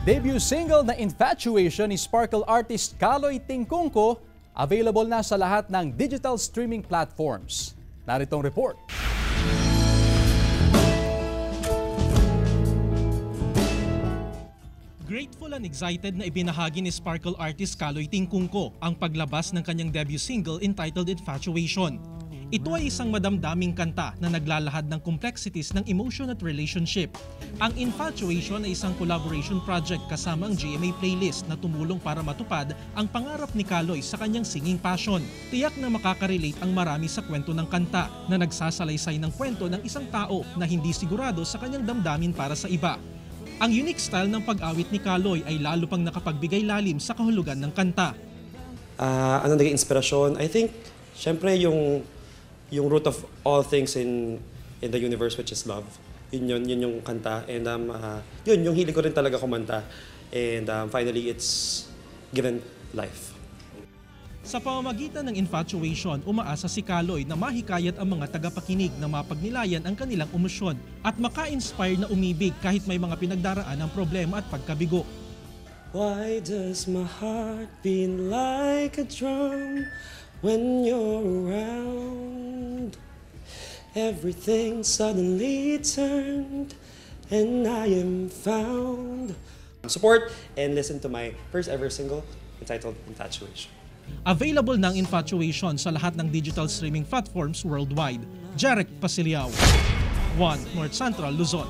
Debut single na Infatuation ni Sparkle artist Kaloy Tingkungko available na sa lahat ng digital streaming platforms. Narito ang report. Grateful and excited na ibinahagi ni Sparkle artist Kaloy Tingkungko ang paglabas ng kanyang debut single entitled Infatuation. Ito ay isang madamdaming kanta na naglalahad ng complexities ng emotion at relationship. Ang Infatuation ay isang collaboration project kasama ang GMA playlist na tumulong para matupad ang pangarap ni Kaloy sa kanyang singing passion. Tiyak na makaka-relate ang marami sa kwento ng kanta na nagsasalaysay ng kwento ng isang tao na hindi sigurado sa kanyang damdamin para sa iba. Ang unique style ng pag-awit ni Kaloy ay lalo pang nakapagbigay lalim sa kahulugan ng kanta. Ano naging inspirasyon? I think, syempre yung root of all things in the universe, which is love. Yun yung kanta. And yun, yung hilig ko rin talaga kumanta. And finally, it's given life. Sa pamamagitan ng Infatuation, umaasa si Kaloy na mahikayat ang mga tagapakinig na mapagnilayan ang kanilang emosyon at maka-inspire na umibig kahit may mga pinagdaraan ng problema at pagkabigo. Why does my heart beat like a drum when you're around? Everything suddenly turned and I am found. Support and listen to my first ever single entitled Infatuation. Available ng Infatuation sa lahat ng digital streaming platforms worldwide. Jarek Pasiliao, 1 North Central, Luzon.